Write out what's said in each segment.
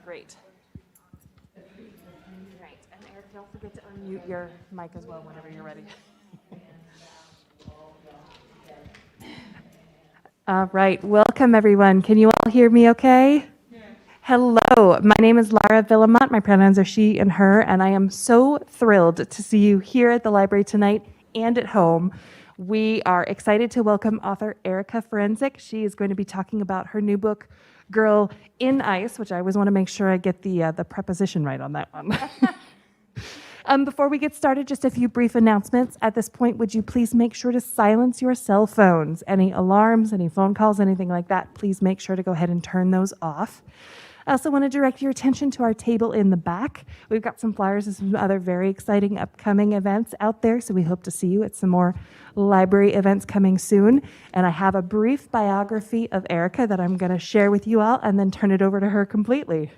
Great. Right, and Eric, don't forget to unmute your mic as well whenever you're ready. All right, welcome everyone. Can you all hear me okay? Yeah. Hello, my name is Lara Villamont. My pronouns are she and her, and I am so thrilled to see you here at the library tonight and at home. We are excited to welcome author Erica Ferencik. She is going to be talking about her new book, Girl in Ice, which I always want to make sure I get the preposition right on that one. Before we get started, just a few brief announcements. At this point, would you please make sure to silence your cell phones? Any alarms, any phone calls, anything like that, please make sure to go ahead and turn those off. I also want to direct your attention to our table in the back. We've got some flyers and some other very exciting upcoming events out there, so we hope to see you at some more library events coming soon. And I have a brief biography of Erica that I'm going to share with you all and then turn it over to her completely.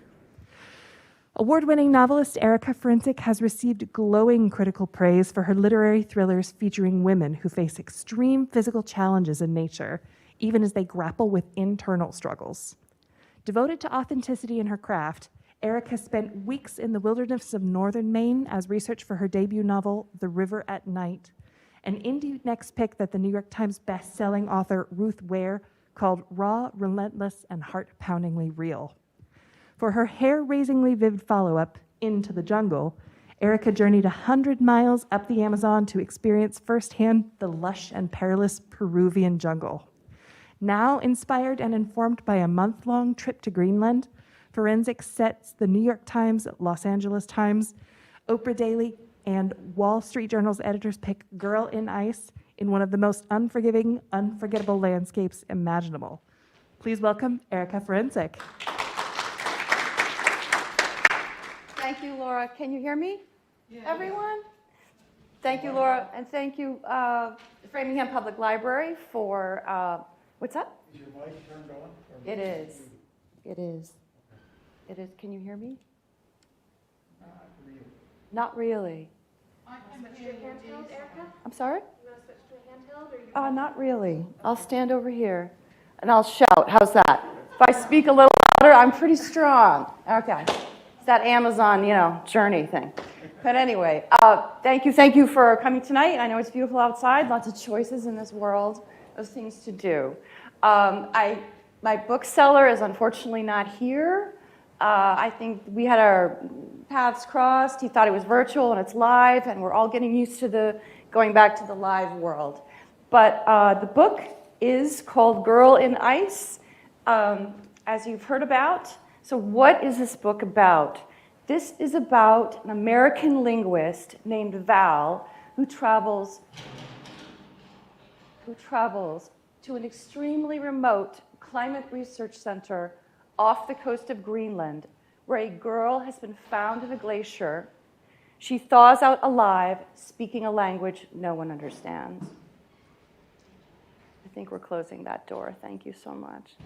Award-winning novelist Erica Ferencik has received glowing critical praise for her literary thrillers featuring women who face extreme physical challenges in nature, even as they grapple with internal struggles. Devoted to authenticity in her craft, Erica spent weeks in the wilderness of northern Maine as research for her debut novel, The River at Night, an indie next pick that the New York Times best-selling author Ruth Ware called raw, relentless, and heart-poundingly real. For her hair-raisingly vivid follow-up, Into the Jungle, Erica journeyed 100 miles up the Amazon to experience firsthand the lush and perilous Peruvian jungle. Now inspired and informed by a month-long trip to Greenland, Ferencik sets the New York Times, Los Angeles Times, Oprah Daily, and Wall Street Journal's editors pick Girl in Ice in one of the most unforgiving, unforgettable landscapes imaginable. Please welcome Erica Ferencik. Thank you, Laura. Can you hear me, everyone? Thank you, Laura, and thank you, Framingham Public Library for, what's up? Is your mic turned on? It is. It is. It is. Can you hear me? Not really. Not really. Switch to a handheld, Erica? I'm sorry? You want to switch to a handheld? Or you Not really. I'll stand over here, and I'll shout. How's that? If I speak a little louder, I'm pretty strong. Okay. It's that Amazon, journey thing. But anyway, thank you for coming tonight. I know it's beautiful outside, lots of choices in this world of things to do. My bookseller is unfortunately not here. I think we had our paths crossed. He thought it was virtual and it's live, and we're all getting used to going back to the live world. But the book is called Girl in Ice, as you've heard about. So what is this book about? This is about an American linguist named Val who travels to an extremely remote climate research center off the coast of Greenland, where a girl has been found in a glacier. She thaws out alive, speaking a language no one understands. I think we're closing that door. Thank you so much.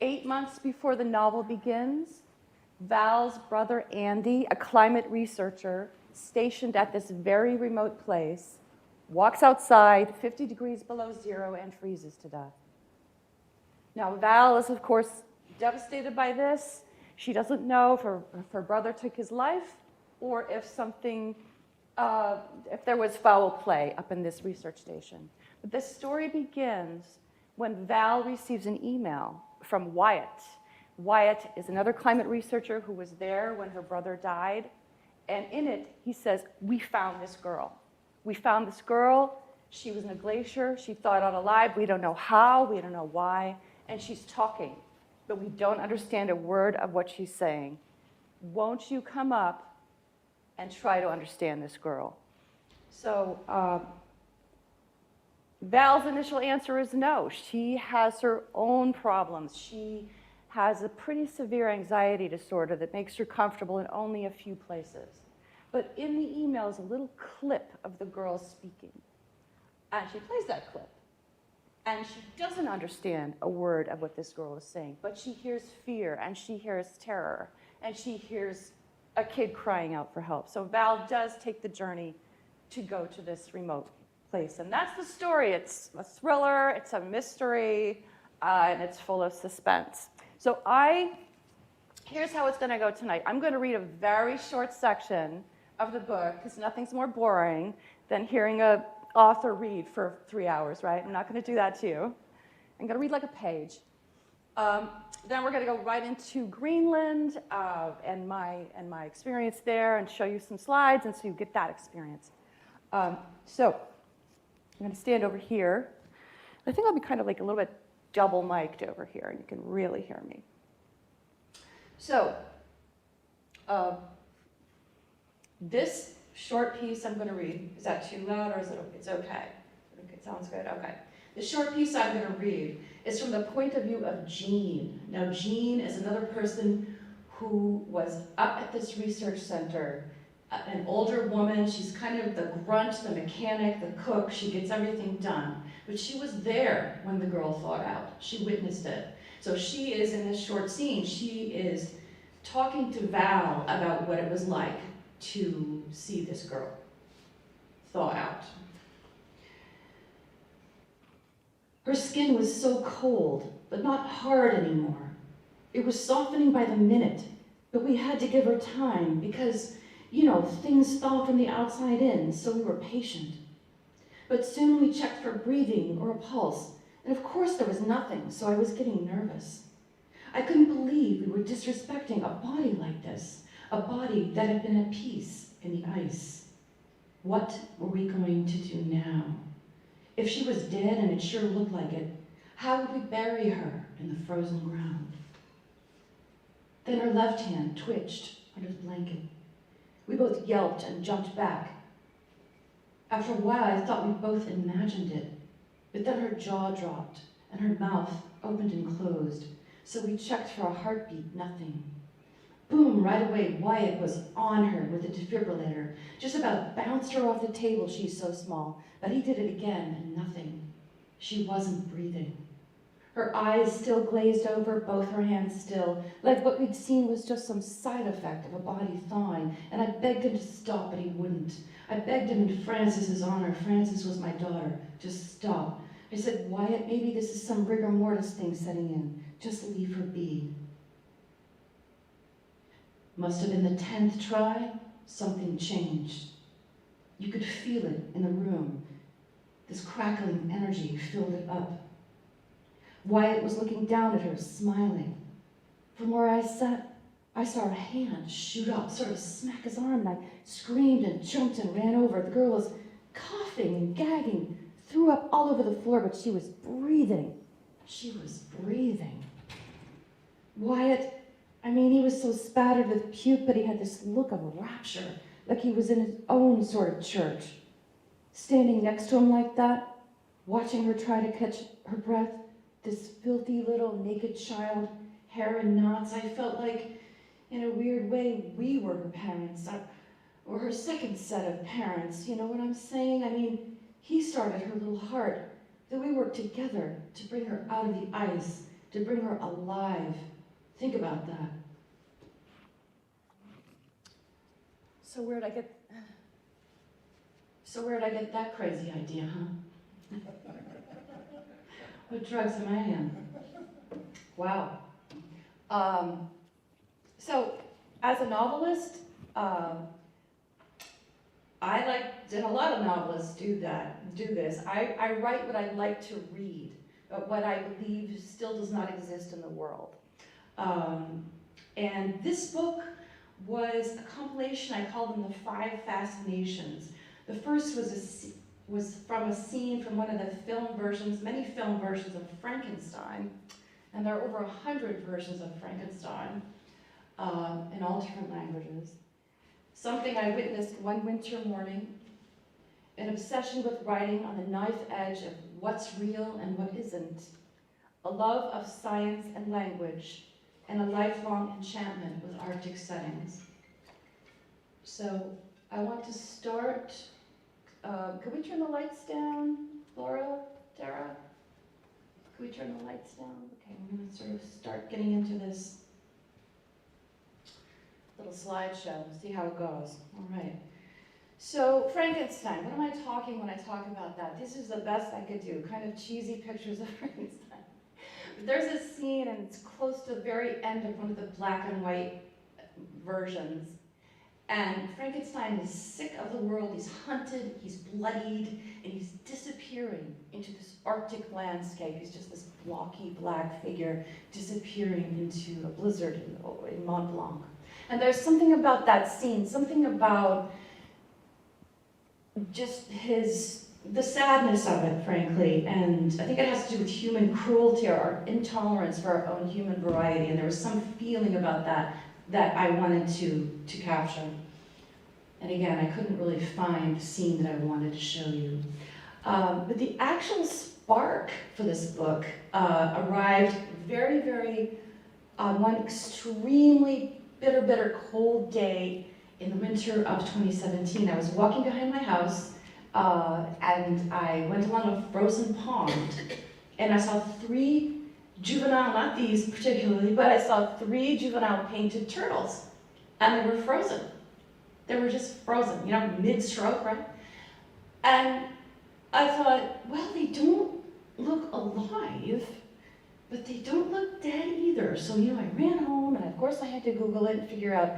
8 months before the novel begins, Val's brother Andy, a climate researcher stationed at this very remote place, walks outside 50 degrees below zero and freezes to death. Now, Val is, of course, devastated by this. She doesn't know if her brother took his life or if there was foul play up in this research station. But this story begins when Val receives an email from Wyatt. Wyatt is another climate researcher who was there when her brother died. And in it, he says, we found this girl. We found this girl. She was in a glacier. She thawed out alive. We don't know how. We don't know why. And she's talking, but we don't understand a word of what she's saying. Won't you come up and try to understand this girl? So Val's initial answer is no. She has her own problems. She has a pretty severe anxiety disorder that makes her comfortable in only a few places. But in the email is a little clip of the girl speaking. And she plays that clip. And she doesn't understand a word of what this girl is saying, but she hears fear, and she hears terror, and she hears a kid crying out for help. So Val does take the journey to go to this remote place. And that's the story. It's a thriller, it's a mystery, and it's full of suspense. So I here's how it's going to go tonight. I'm going to read a very short section of the book, because nothing's more boring than hearing an author read for 3 hours, right? I'm not going to do that to you. I'm going to read like a page. Then we're going to go right into Greenland and my experience there, and show you some slides, and so you get that experience. So I'm going to stand over here. I think I'll be kind of like a little bit double mic'd over here, and you can really hear me. So this short piece I'm going to read, is that too loud, or is it? It's okay? Okay, sounds good. Okay. The short piece I'm going to read is from the point of view of Jean. Now, Jean is another person who was up at this research center, an older woman. She's kind of the grunt, the mechanic, the cook. She gets everything done. But she was there when the girl thawed out. She witnessed it. So she is, in this short scene, she is talking to Val about what it was like to see this girl thaw out. Her skin was so cold, but not hard anymore. It was softening by the minute, but we had to give her time because, things thaw from the outside in, so we were patient. But soon we checked for breathing or a pulse, and of course there was nothing, so I was getting nervous. I couldn't believe we were disrespecting a body like this, a body that had been at peace in the ice. What were we going to do now? If she was dead, and it sure looked like it, how would we bury her in the frozen ground? Then her left hand twitched under the blanket. We both yelped and jumped back. After a while, I thought we both imagined it, but then her jaw dropped and her mouth opened and closed, so we checked for a heartbeat, nothing. Boom, right away, Wyatt was on her with a defibrillator, just about bounced her off the table, she's so small, but he did it again, and nothing. She wasn't breathing. Her eyes still glazed over, both her hands still, like what we'd seen was just some side effect of a body thawing, and I begged him to stop, but he wouldn't. I begged him in Frances's honor. Frances was my daughter. Just stop. I said, Wyatt, maybe this is some rigor mortis thing setting in. Just leave her be. Must have been the 10th try. Something changed. You could feel it in the room. This crackling energy filled it up. Wyatt was looking down at her, smiling. From where I sat, I saw her hand shoot up, sort of smack his arm, and I screamed and jumped and ran over. The girl was coughing and gagging, threw up all over the floor, but she was breathing. She was breathing. Wyatt, he was so spattered with puke, but he had this look of rapture, like he was in his own sort of church. Standing next to him like that, watching her try to catch her breath, this filthy little naked child, hair in knots, I felt like, in a weird way, we were her parents, or her second set of parents. You know what I'm saying? He started her little heart, that we worked together to bring her out of the ice, to bring her alive. Think about that. So where'd I get that crazy idea, huh? What drugs am I in? Wow. So, as a novelist, and a lot of novelists do this. I write what I like to read, but what I believe still does not exist in the world. And this book was a compilation. I call them the Five Fascinations. The first was from a scene from one of the many film versions of Frankenstein. And there are over 100 versions of Frankenstein in all different languages. Something I witnessed one winter morning, an obsession with writing on the knife edge of what's real and what isn't, a love of science and language, and a lifelong enchantment with Arctic settings. So I want to start, could we turn the lights down, Laura, Tara? Could we turn the lights down? Okay, we're going to sort of start getting into this little slideshow, see how it goes. All right. So Frankenstein, what am I talking when I talk about that? This is the best I could do, kind of cheesy pictures of Frankenstein. there's a scene, and it's close to the very end of one of the black and white versions. And Frankenstein is sick of the world, he's hunted, he's bloodied, and he's disappearing into this Arctic landscape. He's just this blocky black figure disappearing into a blizzard in Mont Blanc. And there's something about that scene, something about just the sadness of it, frankly, and I think it has to do with human cruelty or our intolerance for our own human variety, and there was some feeling about that I wanted to capture. And again, I couldn't really find the scene that I wanted to show you. But the actual spark for this book arrived very, very on one extremely bitter cold day in the winter of 2017. I was walking behind my house and I went along a frozen pond and I saw three juvenile, not these particularly, but I saw three juvenile painted turtles, and they were frozen. They were just frozen, you know, mid-stroke, right? And I thought, well, they don't look alive, but they don't look dead either. So, you know, I ran home, and of course I had to Google it and figure out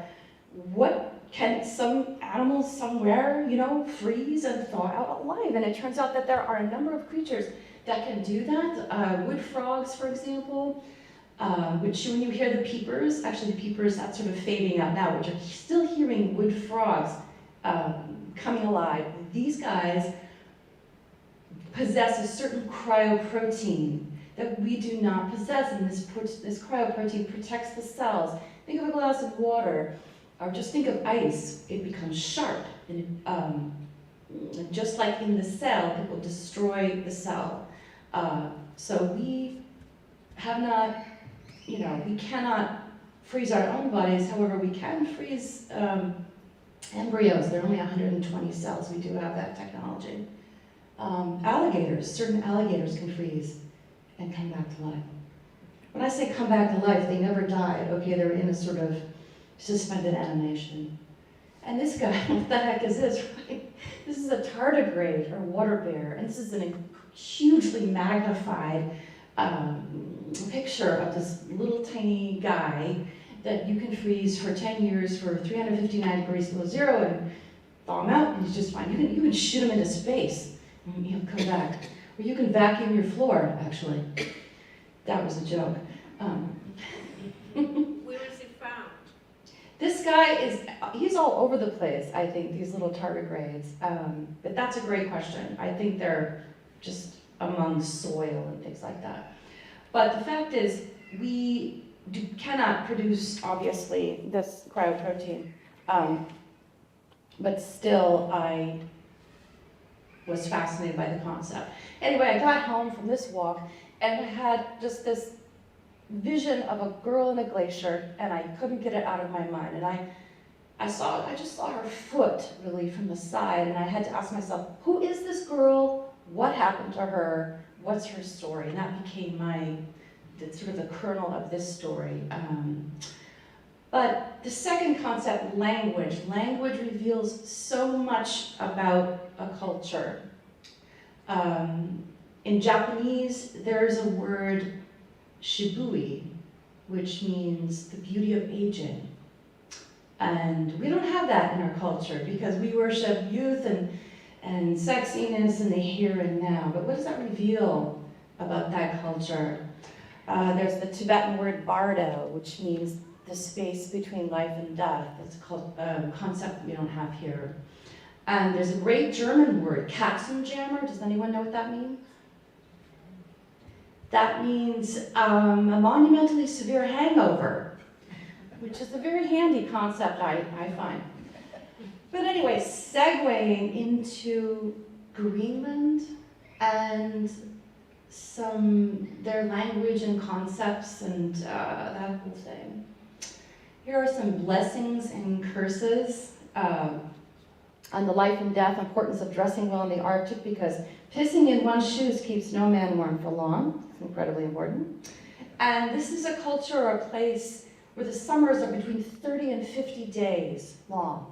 what can some animals somewhere, you know, freeze and thaw out alive. And it turns out that there are a number of creatures that can do that. Wood frogs, for example, which when you hear the peepers, actually the peepers, that's sort of fading out now, which are still hearing wood frogs coming alive. These guys possess a certain cryoprotein that we do not possess, and this cryoprotein protects the cells. Think of a glass of water, or just think of ice. It becomes sharp, and just like in the cell, it will destroy the cell. So we have not, you know, we cannot freeze our own bodies. However, we can freeze embryos. They're only 120 cells. We do have that technology. Alligators, certain alligators can freeze and come back to life. When I say come back to life, they never died. Okay, they're in a sort of suspended animation. And this guy, what the heck is this, right? This is a tardigrade, or water bear, and this is a hugely magnified picture of this little tiny guy that you can freeze for 10 years for 359 degrees below zero and thaw him out, and he's just fine. You can shoot him into space, and he'll come back. Or you can vacuum your floor, actually. That was a joke. Where is it found? This guy he's all over the place, I think, these little tardigrades. But that's a great question. I think they're just among soil and things like that. But the fact is, we cannot produce, obviously, this cryoprotein. But still, I was fascinated by the concept. Anyway, I got home from this walk, and I had just this vision of a girl in a glacier, and I couldn't get it out of my mind. And I just saw her foot, really, from the side, and I had to ask myself, who is this girl? What happened to her? What's her story? And that became sort of the kernel of this story. But the second concept, language. Language reveals so much about a culture. In Japanese, there's a word, shibui, which means the beauty of aging. And we don't have that in our culture because we worship youth and sexiness and the here and now. But what does that reveal about that culture? There's the Tibetan word bardo, which means the space between life and death. That's called a concept we don't have here. And there's a great German word, Katzenjammer. Does anyone know what that means? That means a monumentally severe hangover, which is a very handy concept, I find. But anyway, segueing into Greenland and their language and concepts and that whole thing. Here are some blessings and curses on the life and death importance of dressing well in the Arctic, because pissing in one's shoes keeps no man warm for long. It's incredibly important. And this is a culture or a place where the summers are between 30 and 50 days long.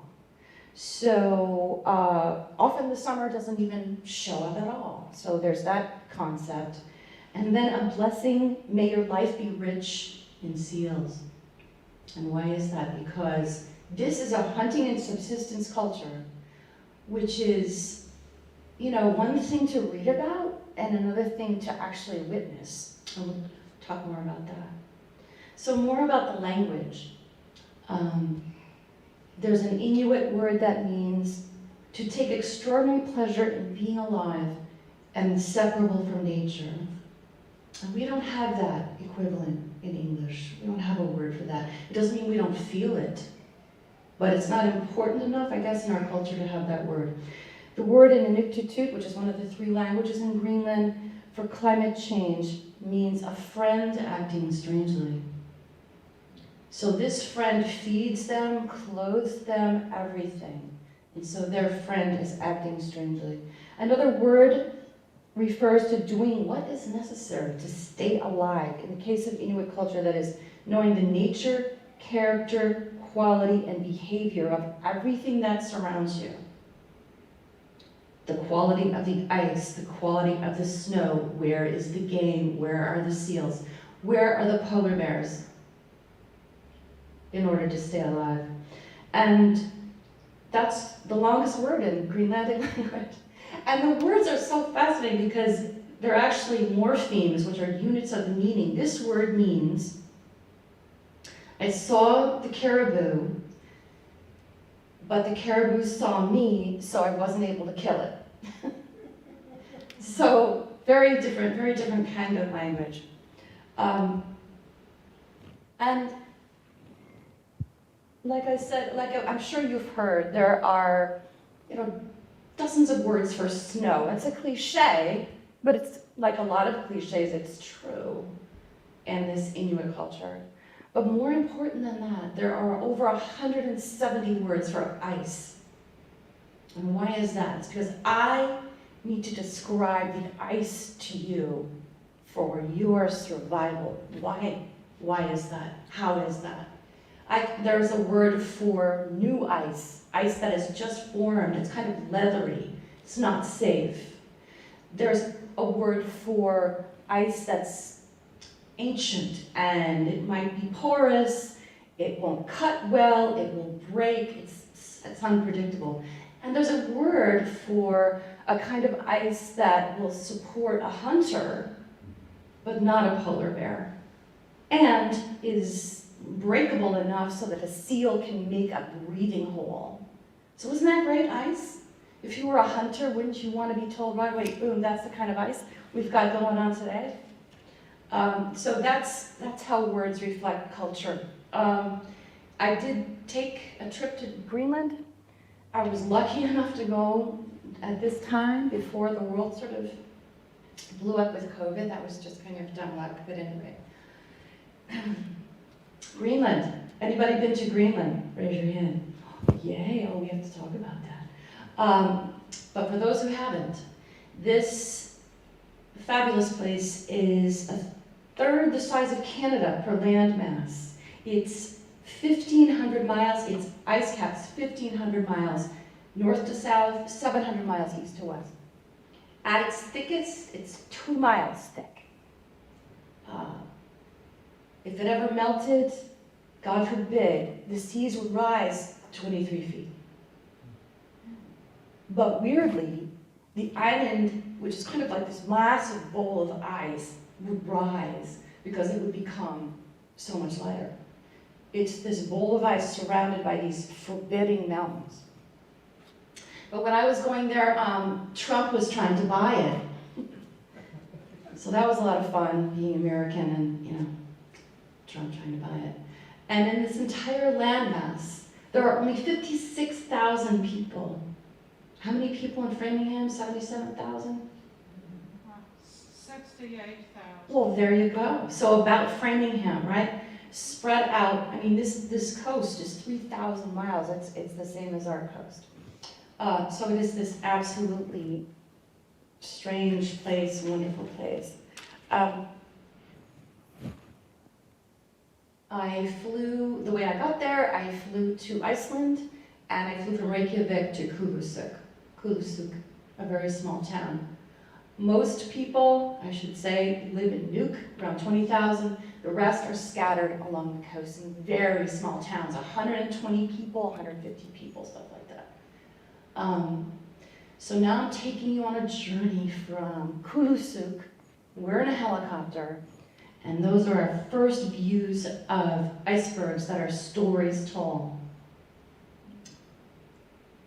So often the summer doesn't even show up at all. So there's that concept. And then a blessing, may your life be rich in seals. And why is that? Because this is a hunting and subsistence culture, which is, one thing to read about and another thing to actually witness. And we'll talk more about that. So more about the language. There's an Inuit word that means to take extraordinary pleasure in being alive and inseparable from nature. And we don't have that equivalent in English. We don't have a word for that. It doesn't mean we don't feel it, but it's not important enough, I guess, in our culture to have that word. The word in Inuktitut, which is one of the 3 languages in Greenland, for climate change means a friend acting strangely. So this friend feeds them, clothes them, everything. And so their friend is acting strangely. Another word refers to doing what is necessary to stay alive. In the case of Inuit culture, that is knowing the nature, character, quality, and behavior of everything that surrounds you. The quality of the ice, the quality of the snow, where is the game, where are the seals, where are the polar bears, in order to stay alive. And that's the longest word in Greenlandic language. And the words are so fascinating because they're actually morphemes, which are units of meaning. This word means, I saw the caribou, but the caribou saw me, so I wasn't able to kill it. So very different kind of language. And like I said, I'm sure you've heard, there are, dozens of words for snow. It's a cliche, but it's like a lot of cliches, it's true in this Inuit culture. But more important than that, there are over 170 words for ice. And why is that? It's because I need to describe the ice to you for your survival. Why is that? How is that? There's a word for new ice that is just formed. It's kind of leathery. It's not safe. There's a word for ice that's ancient, and it might be porous, it won't cut well, it will break, it's unpredictable. And there's a word for a kind of ice that will support a hunter, but not a polar bear, and is breakable enough so that a seal can make a breathing hole. So isn't that great, ice? If you were a hunter, wouldn't you want to be told right away, boom, that's the kind of ice we've got going on today? So that's how words reflect culture. I did take a trip to Greenland. I was lucky enough to go at this time before the world sort of blew up with COVID. That was just kind of dumb luck, but anyway. Greenland. Anybody been to Greenland? Raise your hand. Yay, we have to talk about that. But for those who haven't, this fabulous place is a third the size of Canada per land mass. It's 1,500 miles, its ice cap's 1,500 miles north to south, 700 miles east to west. At its thickest, it's 2 miles thick. If it ever melted, God forbid, the seas would rise 23 feet. But weirdly, the island, which is kind of like this massive bowl of ice, would rise because it would become so much lighter. It's this bowl of ice surrounded by these forbidding mountains. But when I was going there, Trump was trying to buy it. So that was a lot of fun, being American and, Trump trying to buy it. And in this entire landmass, there are only 56,000 people. How many people in Framingham? 77,000? 68,000. Well, there you go. So about Framingham, right? Spread out. I mean, this coast is 3,000 miles. It's the same as our coast. So it is this absolutely strange place, wonderful place. The way I got there, I flew to Iceland, and I flew from Reykjavik to Kulusuk, a very small town. Most people, I should say, live in Nuuk, around 20,000. The rest are scattered along the coast in very small towns, 120 people, 150 people, stuff like that. So now I'm taking you on a journey from Kulusuk. We're in a helicopter, and those are our first views of icebergs that are stories tall.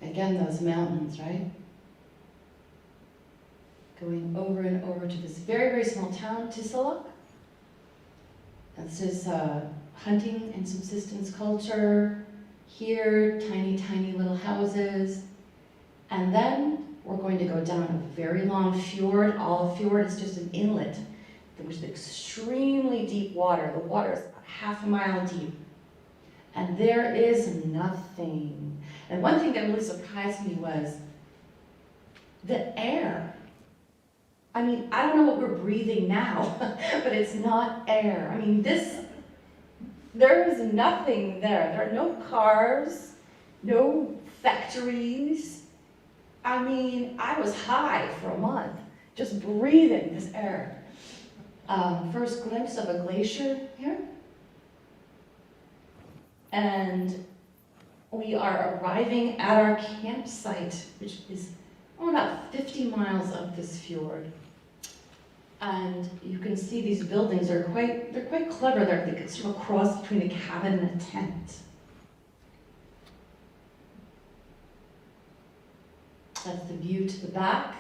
Again, those mountains, right? Going over and over to this very, very small town, Tisalak. This is hunting and subsistence culture. Here, tiny, tiny little houses. And then we're going to go down a very long fjord. All fjord is just an inlet, which is extremely deep water. The water is about half a mile deep. And there is nothing. And one thing that really surprised me was the air. I mean, I don't know what we're breathing now, but it's not air. I mean, there is nothing there. There are no cars, no factories. I mean, I was high for a month, just breathing this air. First glimpse of a glacier here. And we are arriving at our campsite, which is about 50 miles up this fjord. And you can see these buildings are they're quite clever. They're sort of a cross between a cabin and a tent. That's the view to the back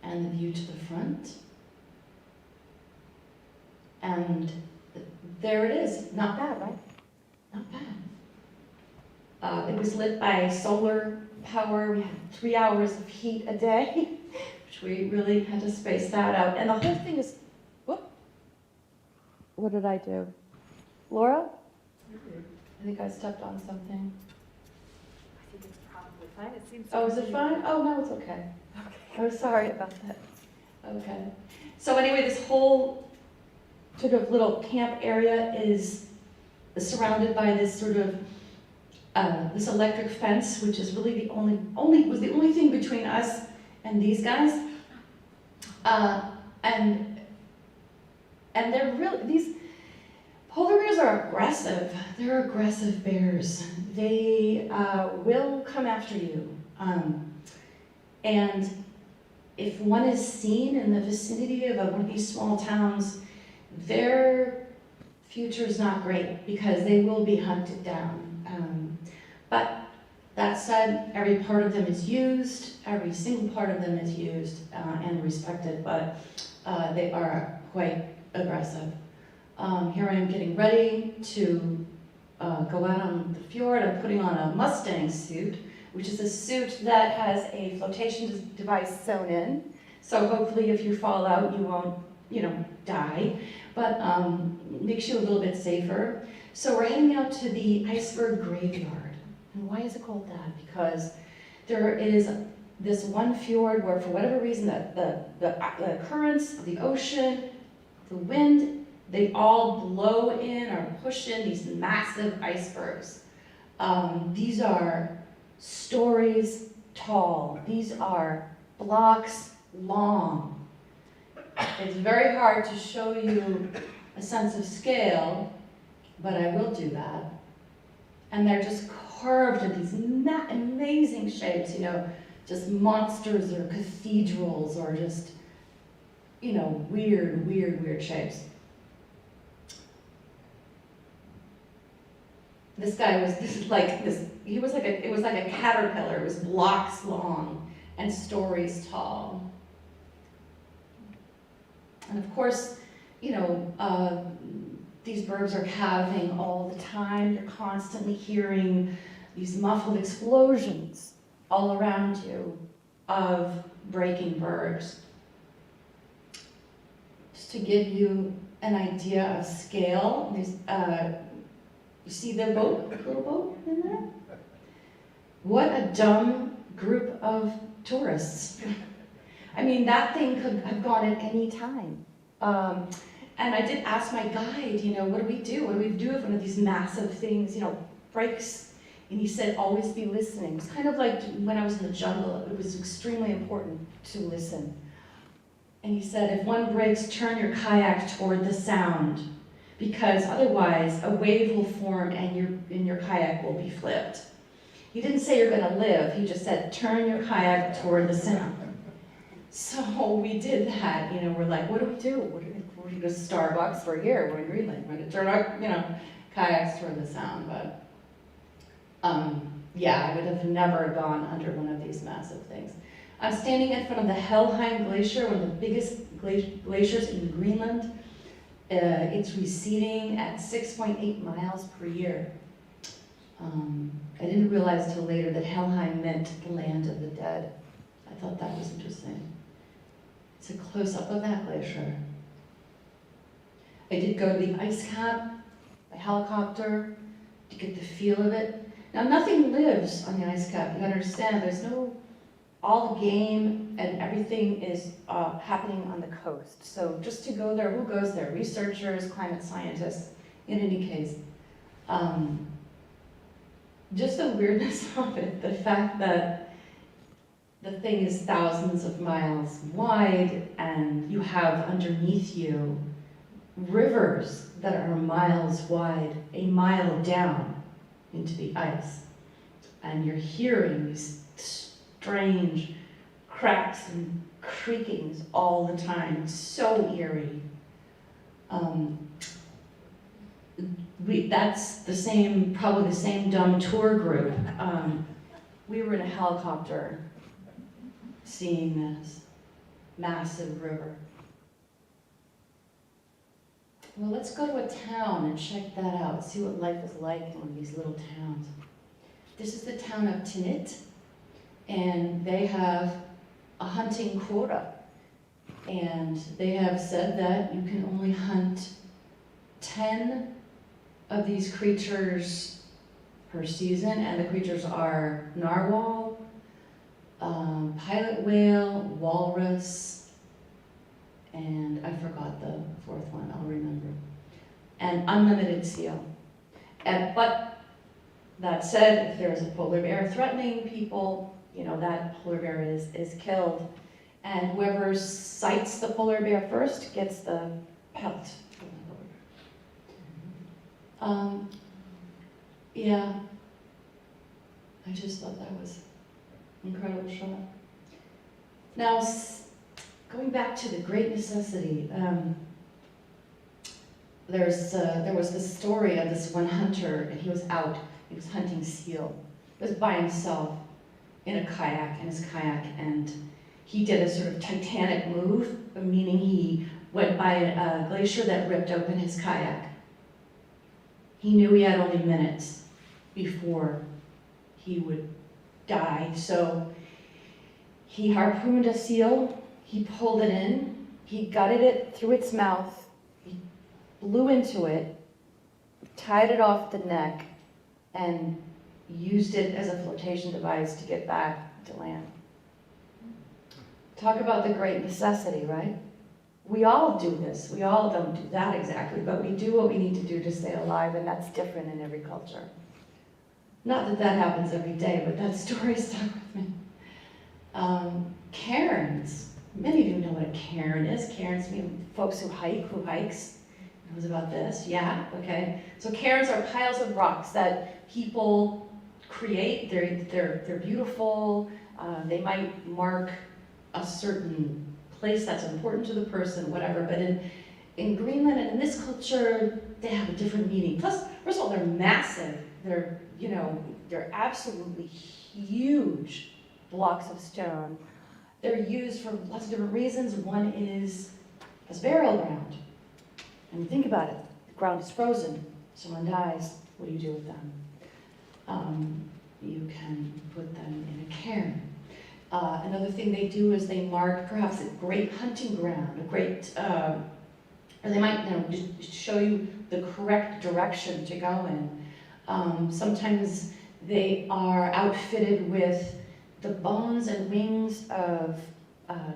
and the view to the front. And there it is. Not bad, right? Not bad. It was lit by solar power. We had 3 hours of heat a day, which we really had to space that out. And the whole thing is, whoop. What did I do? Laura? I think I stepped on something. I think it's probably fine. It seems. Oh, is it fine? Oh, no, it's okay. Oh, sorry about that. Okay. So anyway, this whole sort of little camp area is surrounded by this sort of this electric fence, which is really the only thing between us and these guys. And they're really, these polar bears are aggressive. They're aggressive bears. They will come after you. And if one is seen in the vicinity of one of these small towns, their future is not great because they will be hunted down. But that said, every part of them is used, every single part of them is used and respected, but they are quite aggressive. Here I am getting ready to go out on the fjord. I'm putting on a Mustang suit, which is a suit that has a flotation device sewn in. So hopefully if you fall out, you won't, die, but makes you a little bit safer. So we're heading out to the Iceberg Graveyard. And why is it called that? Because there is this one fjord where, for whatever reason, the currents of the ocean, the wind, they all blow in or push in these massive icebergs. These are stories tall. These are blocks long. It's very hard to show you a sense of scale, but I will do that. And they're just carved in these amazing shapes, just monsters or cathedrals or just, weird shapes. This guy was it was like a caterpillar. It was blocks long and stories tall. And of course, these birds are calving all the time. You're constantly hearing these muffled explosions all around you of breaking birds. Just to give you an idea of scale, you see the boat, the little boat in there? What a dumb group of tourists. I mean, that thing could have gone at any time. And I did ask my guide, what do we do? What do we do if one of these massive things, breaks? And he said, always be listening. It's kind of like when I was in the jungle, it was extremely important to listen. And he said, if one breaks, turn your kayak toward the sound, because otherwise a wave will form and your kayak will be flipped. He didn't say you're going to live. He just said, turn your kayak toward the sound. So we did that. You know, we're like, what do we do? We're going to go to Starbucks. We're here. We're in Greenland. We're going to turn our, kayaks toward the sound. But yeah, I would have never gone under one of these massive things. I'm standing in front of the Helheim Glacier, one of the biggest glaciers in Greenland. It's receding at 6.8 miles per year. I didn't realize till later that Helheim meant the land of the dead. I thought that was interesting. It's a close-up of that glacier. I did go to the ice cap by helicopter to get the feel of it. Now, nothing lives on the ice cap. You gotta understand, all the game and everything is happening on the coast. So just to go there, who goes there? Researchers, climate scientists, in any case. Just the weirdness of it, the fact that the thing is thousands of miles wide and you have underneath you rivers that are miles wide, a mile down into the ice. And you're hearing these strange cracks and creakings all the time. It's so eerie. That's probably the same dumb tour group. We were in a helicopter seeing this massive river. Well, let's go to a town and check that out, see what life is like in one of these little towns. This is the town of Tinit, and they have a hunting quota. And they have said that you can only hunt 10 of these creatures per season, and the creatures are narwhal, pilot whale, walrus, and I forgot the fourth one, I'll remember, and unlimited seal. But that said, if there's a polar bear threatening people, that polar bear is killed, and whoever sights the polar bear first gets the pelt. Yeah, I just thought that was an incredible shot. Now, going back to the great necessity, there was this story of this one hunter, and he was hunting seal. He was by himself in a kayak, and he did a sort of Titanic move, meaning he went by a glacier that ripped open his kayak. He knew he had only minutes before he would die, so he harpooned a seal, he pulled it in, he gutted it through its mouth, he blew into it, tied it off the neck, and used it as a flotation device to get back to land. Talk about the great necessity, right? We all do this. We all don't do that exactly, but we do what we need to do to stay alive, and that's different in every culture. Not that that happens every day, but that story stuck with me. Cairns. Many of you know what a cairn is. Cairns mean folks who hikes. Knows about this? Yeah, okay. So cairns are piles of rocks that people create. They're beautiful. They might mark a certain place that's important to the person, whatever. But in Greenland and in this culture, they have a different meaning. Plus, first of all, they're massive. They're absolutely huge blocks of stone. They're used for lots of different reasons. One is as burial ground. And think about it. The ground is frozen. Someone dies. What do you do with them? You can put them in a cairn. Another thing they do is they mark perhaps a great hunting ground, or they might just show you the correct direction to go in. Sometimes they are outfitted with the bones and wings of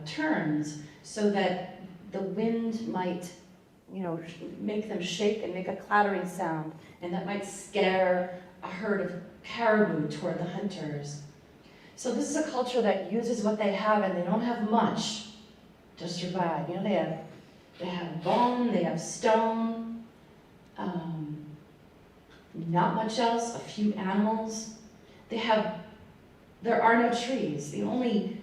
terns so that the wind might make them shake and make a clattering sound, and that might scare a herd of caribou toward the hunters. So this is a culture that uses what they have, and they don't have much, to survive. You know, they have bone, they have stone, not much else, a few animals. There are no trees. The only,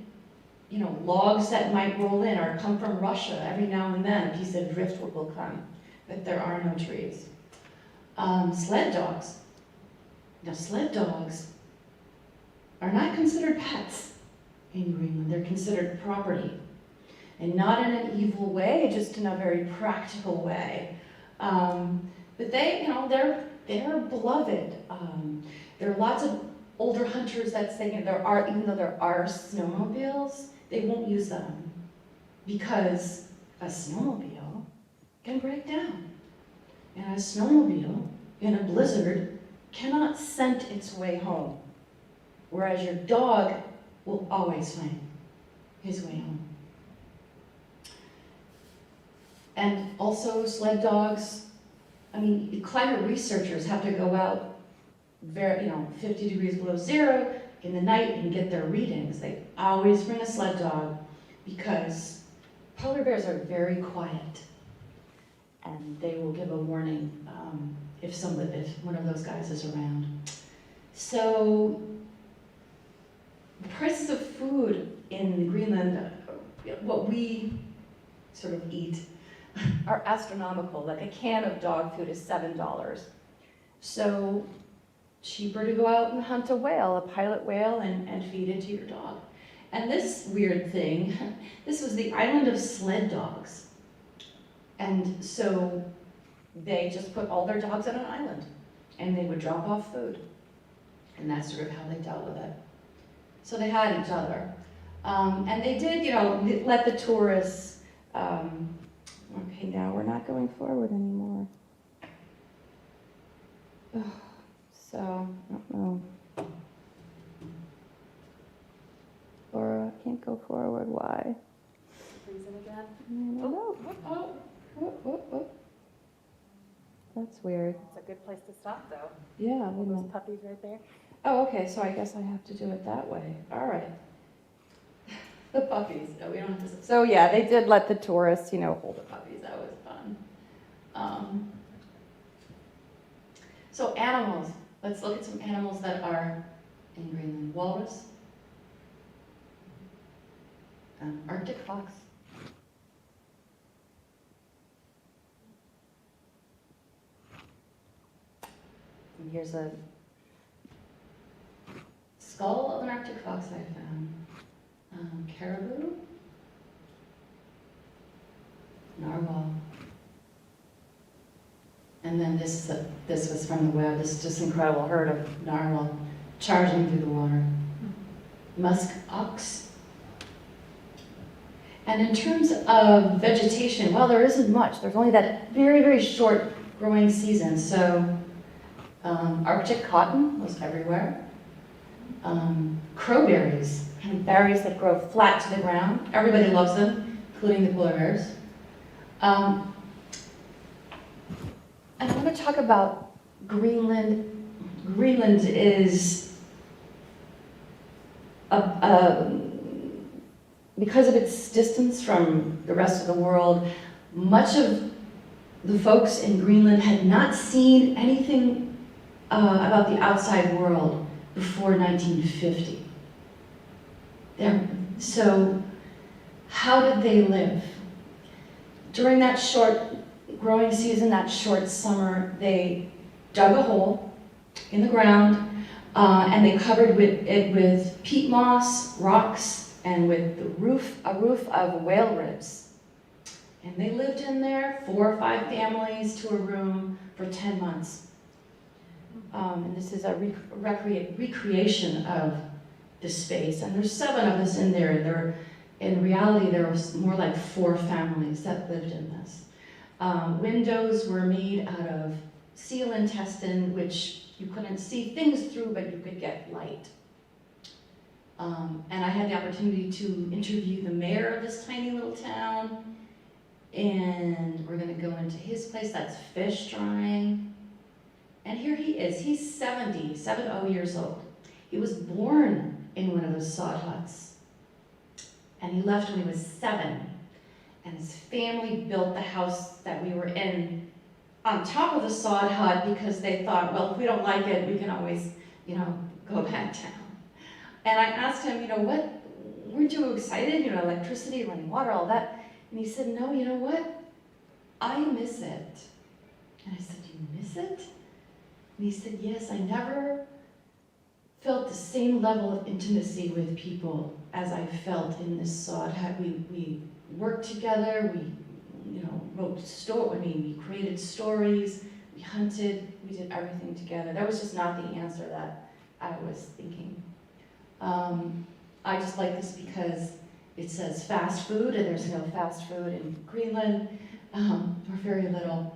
logs that might roll in or come from Russia. Every now and then a piece of driftwood will come, but there are no trees. Sled dogs. Now, sled dogs are not considered pets in Greenland. They're considered property. And not in an evil way, just in a very practical way. But they're beloved. There are lots of older hunters that say even though there are snowmobiles, they won't use them because a snowmobile can break down. And a snowmobile in a blizzard cannot scent its way home, whereas your dog will always find his way home. And also sled dogs, climate researchers have to go out 50 degrees below zero in the night and get their readings. They always bring a sled dog because polar bears are very quiet and they will give a warning if one of those guys is around. So the prices of food in Greenland, what we sort of eat, are astronomical. Like a can of dog food is $7. So cheaper to go out and hunt a whale, a pilot whale, and feed it to your dog. And this weird thing, this was the island of sled dogs. And so they just put all their dogs on an island and they would drop off food. And that's sort of how they dealt with it. So they had each other. And they did, let the tourists, okay, now we're not going forward anymore. So, I don't know. Laura, I can't go forward, why? Reason again? I don't know. Oh. That's weird. It's a good place to stop, though. Yeah, All those puppies right there. Oh, okay, so I guess I have to do it that way. All right. The puppies. No, we don't have to. So yeah, they did let the tourists, hold the puppies. That was fun. So animals. Let's look at some animals that are in Greenland. Walrus. Arctic fox. And here's a skull of an Arctic fox I found. Caribou. Narwhal. And then this was from the web. This is just incredible herd of narwhal charging through the water. Musk ox. And in terms of vegetation, well, there isn't much. There's only that very, very short growing season. So Arctic cotton was everywhere. Crowberries, kind of berries that grow flat to the ground. Everybody loves them, including the polar bears. And I want to talk about Greenland. Greenland is, because of its distance from the rest of the world, much of the folks in Greenland had not seen anything about the outside world before 1950. So how did they live? During that short growing season, that short summer, they dug a hole in the ground and they covered it with peat moss, rocks, and with a roof of whale ribs. And they lived in there, 4 or 5 families to a room for 10 months. And this is a recreation of the space. And there's 7 of us in there. In reality, there was more like 4 families that lived in this. Windows were made out of seal intestine, which you couldn't see things through, but you could get light. And I had the opportunity to interview the mayor of this tiny little town. And we're going to go into his place. That's fish drying. And here he is. He's 70 years old. He was born in one of those sod huts. And he left when he was 7. and his family built the house that we were in on top of the sod hut because they thought, well, if we don't like it, we can always, go back down. And I asked him, weren't you excited? Electricity, running water, all that. And he said, no, you know what? I miss it. And I said, you miss it? And he said, yes, I never felt the same level of intimacy with people as I felt in this sod hut. We worked together, we we created stories, we hunted, we did everything together. That was just not the answer that I was thinking. I just like this because it says fast food, and there's no fast food in Greenland, or very little.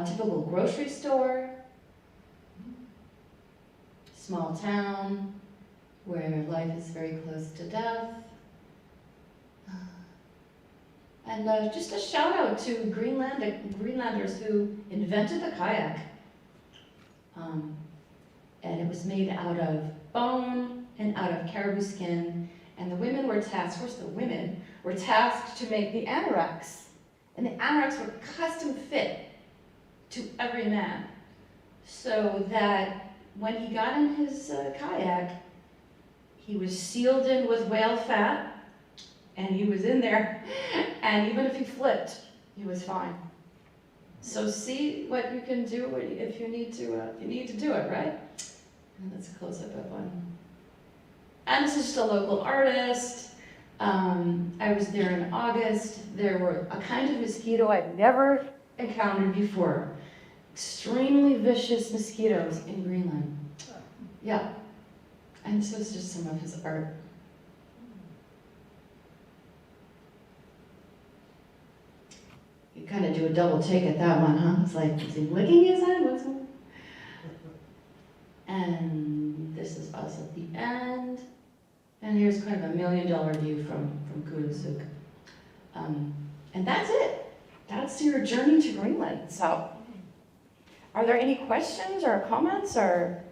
Typical grocery store, small town, where life is very close to death. And just a shout out to Greenlanders who invented the kayak. And it was made out of bone and out of caribou skin. And the women were tasked to make the anoraks. And the anoraks were custom fit to every man. So that when he got in his kayak, he was sealed in with whale fat, and he was in there, and even if he flipped, he was fine. So see what you can do if you need to do it, right? And that's a close-up of one. And this is just a local artist. I was there in August. There were a kind of mosquito I'd never encountered before. Extremely vicious mosquitoes in Greenland. Yeah. And this was just some of his art. You kind of do a double take at that one, huh? It's like, is he licking his head? What's going on? And this is us at the end. And here's kind of $1 million view from Kulusuk. And that's it. That's your journey to Greenland. So, are there any questions or comments or?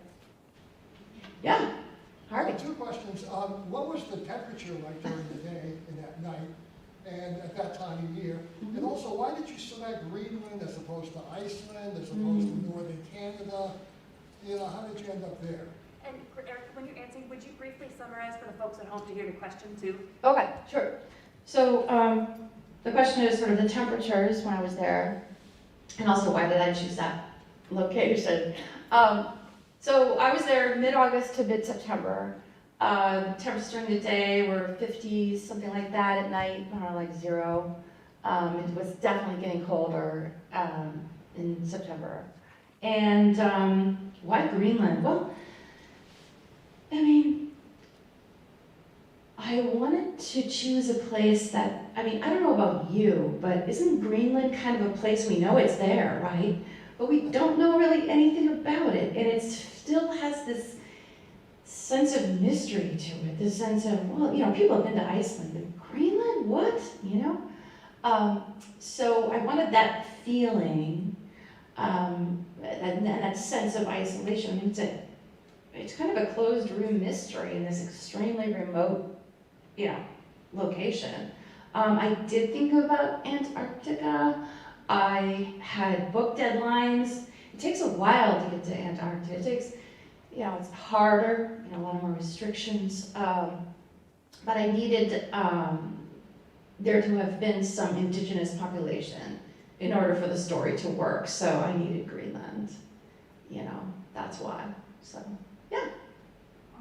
Yeah, Harvey. Two questions. What was the temperature like during the day and at night, and at that time of year? Mm-hmm. And also, why did you select Greenland as opposed to Iceland, as opposed to northern Canada? How did you end up there? And Erica, when you're answering, would you briefly summarize for the folks at home to hear the question too? Okay, sure. So the question is sort of the temperatures when I was there, and also why did I choose that location? So I was there mid-August to mid-September. Temperatures during the day were 50s, something like that. At night, like 0. It was definitely getting colder in September. And why Greenland? Well, I wanted to choose a place that, I don't know about you, but isn't Greenland kind of a place we know it's there, right? But we don't know really anything about it, and it still has this sense of mystery to it, this sense of, well, people have been to Iceland, but Greenland, what? So I wanted that feeling, and that sense of isolation. It's kind of a closed room mystery in this extremely remote, location. I did think about Antarctica. I had book deadlines. It takes a while to get to Antarctica. It takes, it's harder, a lot more restrictions. But I needed there to have been some indigenous population in order for the story to work. So I needed Greenland. That's why. So, yeah.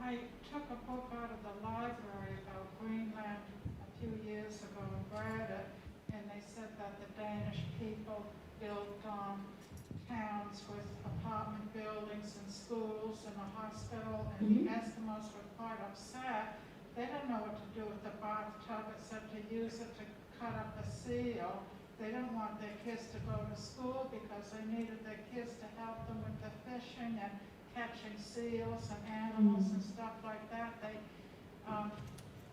I took a book out of the library about Greenland a few years ago and read it, and they said that the Danish people built towns with apartment buildings and schools and a hospital, and the Eskimos were quite upset. They don't know what to do with the bathtub except to use it to cut up a seal. They don't want their kids to go to school because they needed their kids to help them with the fishing and catching seals and animals and stuff like that.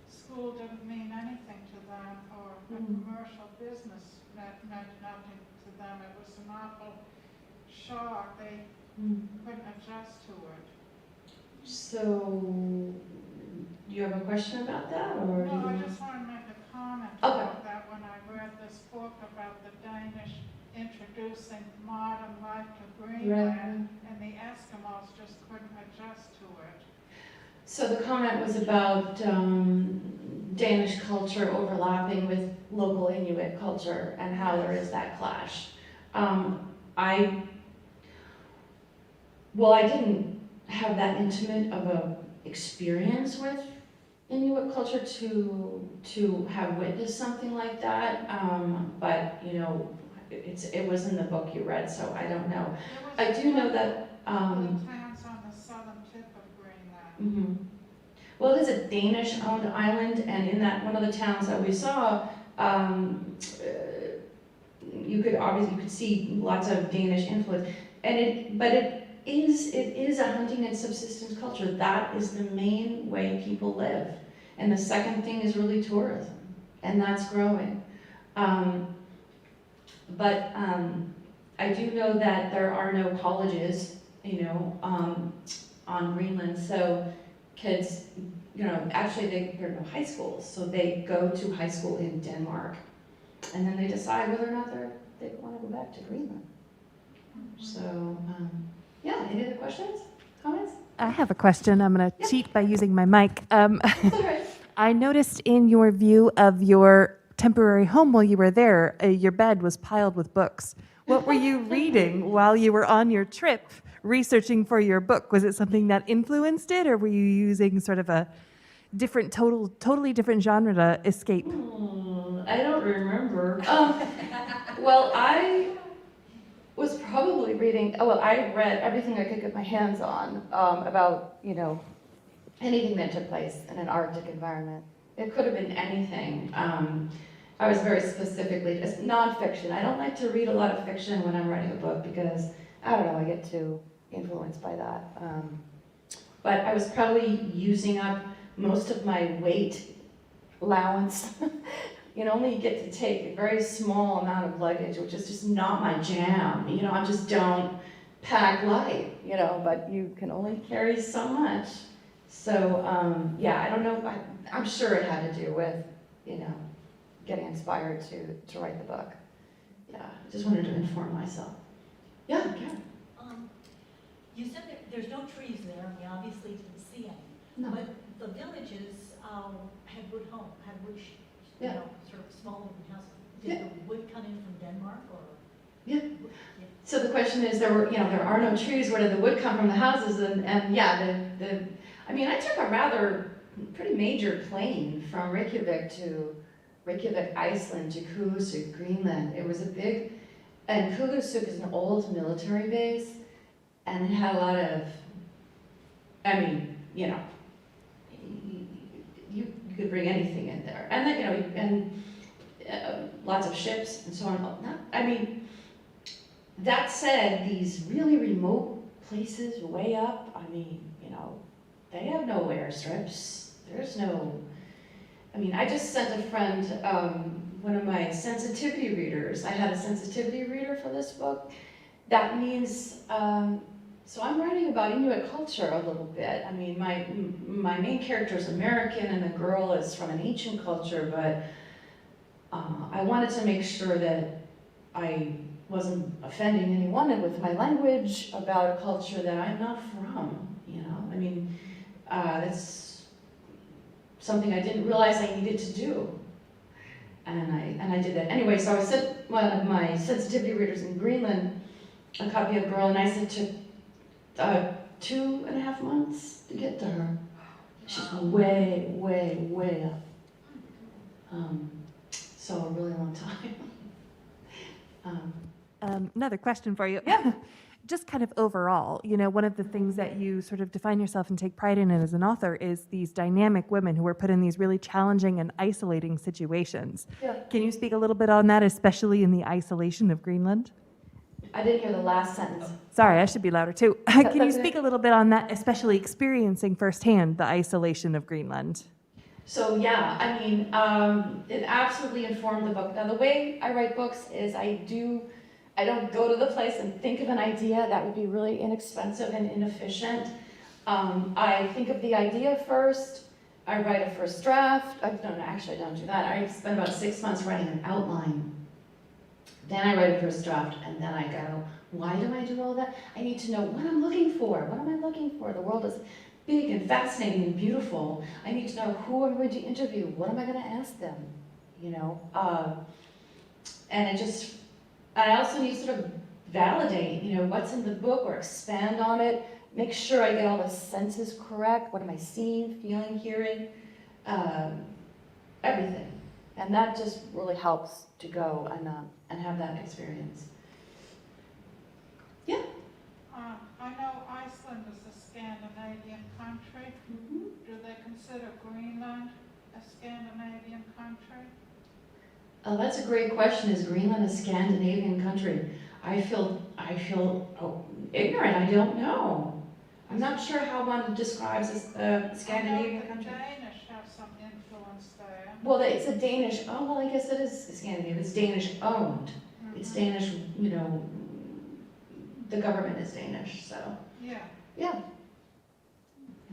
School didn't mean anything to them, or a commercial business meant nothing to them. It was an awful shock. They couldn't adjust to it. So, do you have a question about that, or? No, I just want to make a comment Okay. about that when I read this book about the Danish introducing modern life to Greenland, and the Eskimos just couldn't adjust to it. So the comment was about Danish culture overlapping with local Inuit culture and how there is that clash. I didn't have that intimate of a experience with Inuit culture to have witnessed something like that. But you know, it was in the book you read, so I don't know. I do know that. The towns on the southern tip of Greenland. Mhm. Well, it is a Danish-owned island, and in that one of the towns that we saw, you could see lots of Danish influence, but it is a hunting and subsistence culture. That is the main way people live, and the second thing is really tourism, and that's growing. But I do know that there are no colleges, on Greenland, so kids, actually there are no high schools, so they go to high school in Denmark, and then they decide whether or not they want to go back to Greenland. So, yeah, any other questions, comments? I have a question. I'm going to cheat by using my mic. That's all right. I noticed in your view of your temporary home while you were there, your bed was piled with books. What were you reading while you were on your trip researching for your book? Was it something that influenced it, or were you using sort of a different, totally different genre to escape? I don't remember. Well, I was probably reading, I read everything I could get my hands on about, anything that took place in an Arctic environment. It could have been anything. I was very specifically, just nonfiction. I don't like to read a lot of fiction when I'm writing a book because, I don't know, I get too influenced by that. But I was probably using up most of my weight allowance. You only get to take a very small amount of luggage, which is just not my jam. I just don't pack light, but you can only carry so much. So, I don't know. I'm sure it had to do with, getting inspired to write the book. Yeah, I just wanted to inform myself. Yeah, Karen. You said there's no trees there, and we obviously didn't see any. No. But the villages had wood Yeah. sort of small wooden houses. Did Yeah. the wood come in from Denmark, or? Yeah. So the question is, there are no trees. Where did the wood come from? The houses, and yeah, I took a rather pretty major plane from Reykjavik, Iceland, to Kulusuk, Greenland. It was a big, and Kulusuk is an old military base, and it had a lot of, you could bring anything in there, and then lots of ships and so on. That said, these really remote places way up, they have no airstrips. There's no, I just sent a friend one of my sensitivity readers. I had a sensitivity reader for this book. That means, so I'm writing about Inuit culture a little bit. My main character is American and the girl is from an ancient culture, but I wanted to make sure that I wasn't offending anyone with my language about a culture that I'm not from, that's something I didn't realize I needed to do. And I did that. Anyway, so I sent one of my sensitivity readers in Greenland a copy of Girl, and I said took 2.5 months to get to her. She's way, way, way up. So a really long time. Another question for you. Yeah. Just kind of overall, one of the things that you sort of define yourself and take pride in as an author is these dynamic women who are put in these really challenging and isolating situations. Yeah. Can you speak a little bit on that, especially in the isolation of Greenland? I didn't hear the last sentence. Sorry, I should be louder too. Can you That's speak okay. a little bit on that, especially experiencing firsthand the isolation of Greenland? So yeah, it absolutely informed the book. Now the way I write books is I don't go to the place and think of an idea. That would be really inexpensive and inefficient. I think of the idea first, I write a first draft. No, actually I don't do that. I spend about 6 months writing an outline. Then I write a first draft, and then I go, why do I do all that? I need to know what I'm looking for. What am I looking for? The world is big and fascinating and beautiful. I need to know who I'm going to interview. What am I going to ask them? You know, and I also need to sort of validate, you know, what's in the book or expand on it. Make sure I get all the senses correct. What am I seeing, feeling, hearing? Everything. And that just really helps to go and have that experience. Yeah. I know Iceland is a Scandinavian country. Do they consider Greenland a Scandinavian country? Oh, that's a great question. Is Greenland a Scandinavian country? I feel ignorant. I don't know. I'm not sure how one describes a Scandinavian I know country. the Danish have some influence there. Well, it's a Danish. Oh, well, I guess it is Scandinavian. It's Danish owned. It's Danish. You know, the government is Danish. So Yeah. yeah.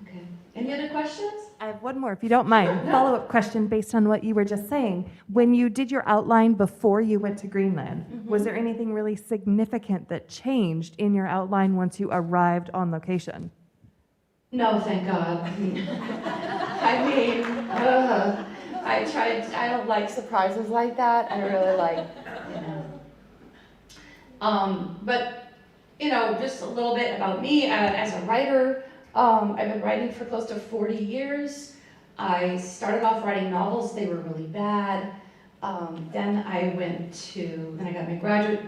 Okay. Any other questions? I have one more, if you don't mind. Follow-up question based on what you were just saying. When you did your outline before you went to Greenland, was there anything really significant that changed in your outline once you arrived on location? No, thank God. I don't like surprises like that. I really like, you know. But, you know, just a little bit about me as a writer. I've been writing for close to 40 years. I started off writing novels. They were really bad. Then I got my graduate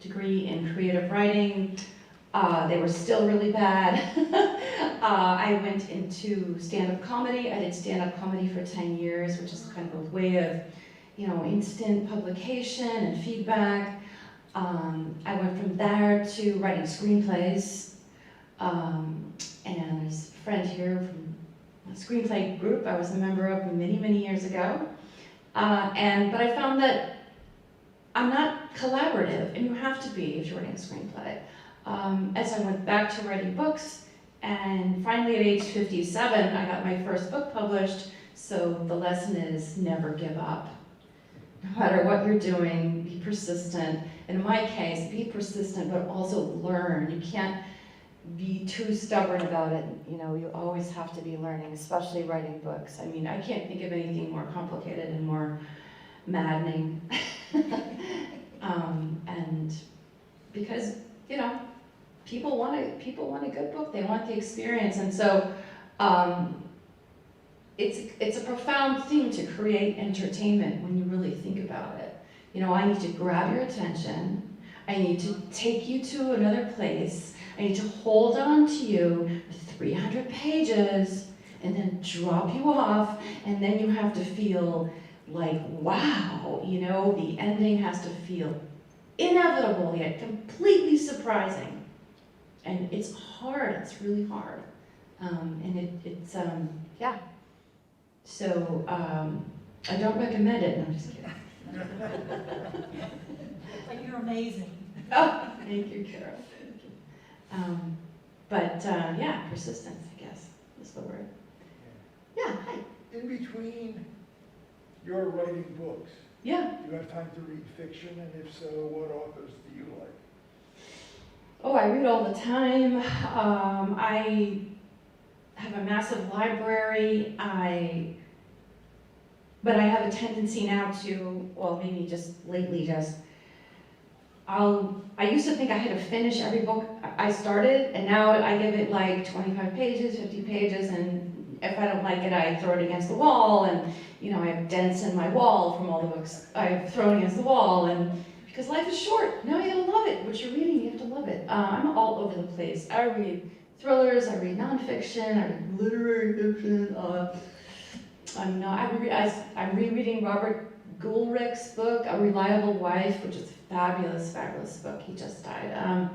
degree in creative writing. They were still really bad. I went into stand-up comedy. I did stand-up comedy for 10 years, which is kind of a way of, you know, instant publication and feedback. I went from there to writing screenplays. And there's a friend here from a screenplay group I was a member of many, many years ago. But I found that I'm not collaborative, and you have to be if you're writing a screenplay. As I went back to writing books, and finally at age 57, I got my first book published, so the lesson is never give up. No matter what you're doing, be persistent. And in my case, be persistent, but also learn. You can't be too stubborn about it. You know, you always have to be learning, especially writing books. I mean, I can't think of anything more complicated and more maddening. And because, you know, people want a good book. They want the experience. And so it's a profound thing to create entertainment when you really think about it. You know, I need to grab your attention. I need to take you to another place. I need to hold on to you for 300 pages and then drop you off, and then you have to feel like, wow, you know, the ending has to feel inevitable yet completely surprising. And it's hard, it's really hard. It's yeah. So I don't recommend it. No, I'm just kidding. But you're amazing. Oh, thank you, Carol. Yeah, persistence, I guess, is the word. Yeah, hi. In between your writing books, Yeah. do you have time to read fiction, and if so, what authors do you like? Oh, I read all the time. I have a massive library. But I have a tendency now to, well, maybe just lately, I used to think I had to finish every book I started, and now I give it like 25 pages, 50 pages, and if I don't like it, I throw it against the wall, and, you know, I have dents in my wall from all the books I've thrown against the wall, and because life is short. Now you gotta love it. What you're reading, you have to love it. I'm all over the place. I read thrillers, I read nonfiction, I read literary fiction. I'm rereading Robert Goulrich's book, A Reliable Wife, which is a fabulous, fabulous book. He just died.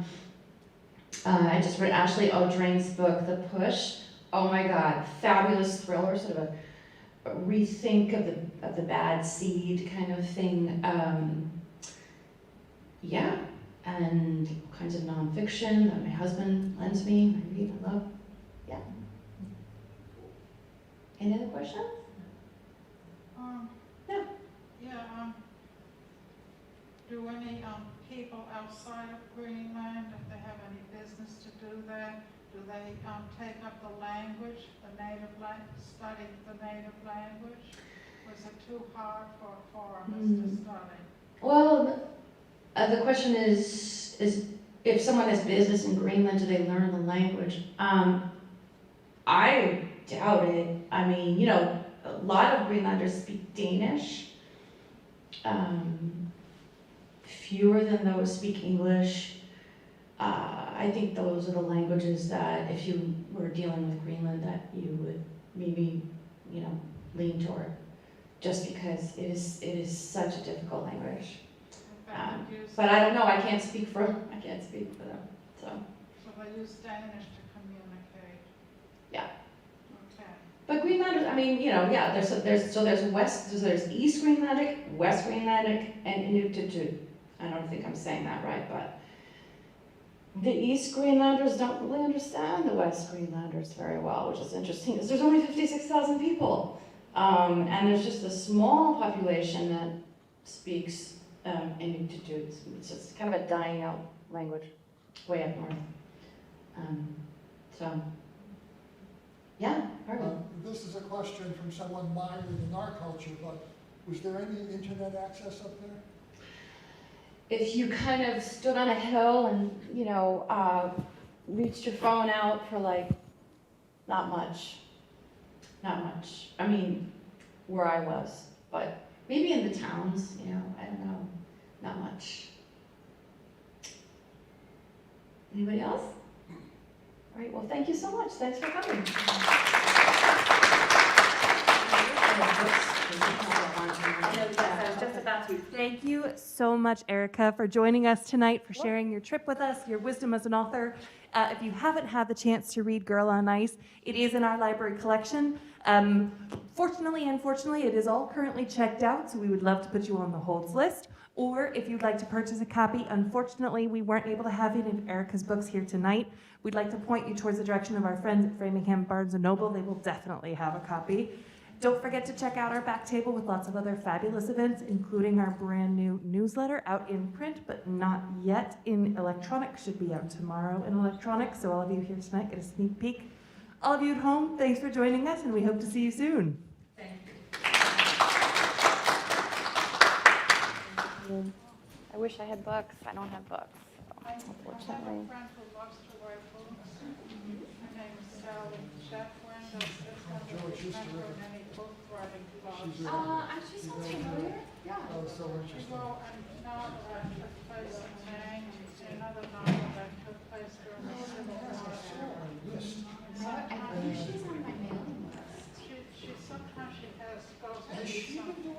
I just read Ashley O'Drain's book, The Push. Oh my God, fabulous thriller, sort of a rethink of the bad seed kind of thing. Yeah, and all kinds of nonfiction that my husband lends me. I read, I love. Yeah. Any other questions? No. Yeah, do any, people outside of Greenland, if they have any business to do there, do they, take up the language, study the native language? Was it too hard for foreigners to study? Well, the question is if someone has business in Greenland, do they learn the language? I doubt it. I mean, a lot of Greenlanders speak Danish. Fewer than those speak English. I think those are the languages that if you were dealing with Greenland that you would maybe, lean toward, just because it is such a difficult language. But I don't know, I can't speak for them, so. So they use Danish to communicate? Yeah. Okay. But Greenlanders, I mean, there's East Greenlandic, West Greenlandic, and Inuktitut. I don't think I'm saying that right, but the East Greenlanders don't really understand the West Greenlanders very well, which is interesting, because there's only 56,000 people. And there's just a small population that speaks Inuktitut. It's just kind of a dying out language way up north. So, yeah, Harvey. This is a question from someone mired in our culture, but was there any internet access up there? If you kind of stood on a hill and, reached your phone out for not much. I mean, where I was, but maybe in the towns, I don't know, not much. Anybody else? All right, well, thank you so much. Thanks for coming. I was just about to. Thank you so much, Erica, for joining us tonight, for sharing your trip with us, your wisdom as an author. If you haven't had the chance to read Girl on Ice, it is in our library collection. Fortunately and unfortunately, it is all currently checked out, so we would love to put you on the holds list. Or if you'd like to purchase a copy, unfortunately, we weren't able to have any of Erica's books here tonight. We'd like to point you towards the direction of our friends at Framingham Barnes & Noble. They will definitely have a copy. Don't forget to check out our back table with lots of other fabulous events, including our brand new newsletter out in print, but not yet in electronic. Should be out tomorrow in electronic, so all of you here tonight get a sneak peek. All of you at home, thanks for joining us, and we hope to see you soon. Thank you. I wish I had books. I don't have books, I have a unfortunately. friend who loves to write books. Her name is Sally Chetwynd. I don't remember any book writing clubs. She sounds familiar. Yeah. That was so She interesting. wrote a novel that took place in Maine, another novel that took place during the Civil War. I think she's on my mailing list. Sometimes she goes Has to she some been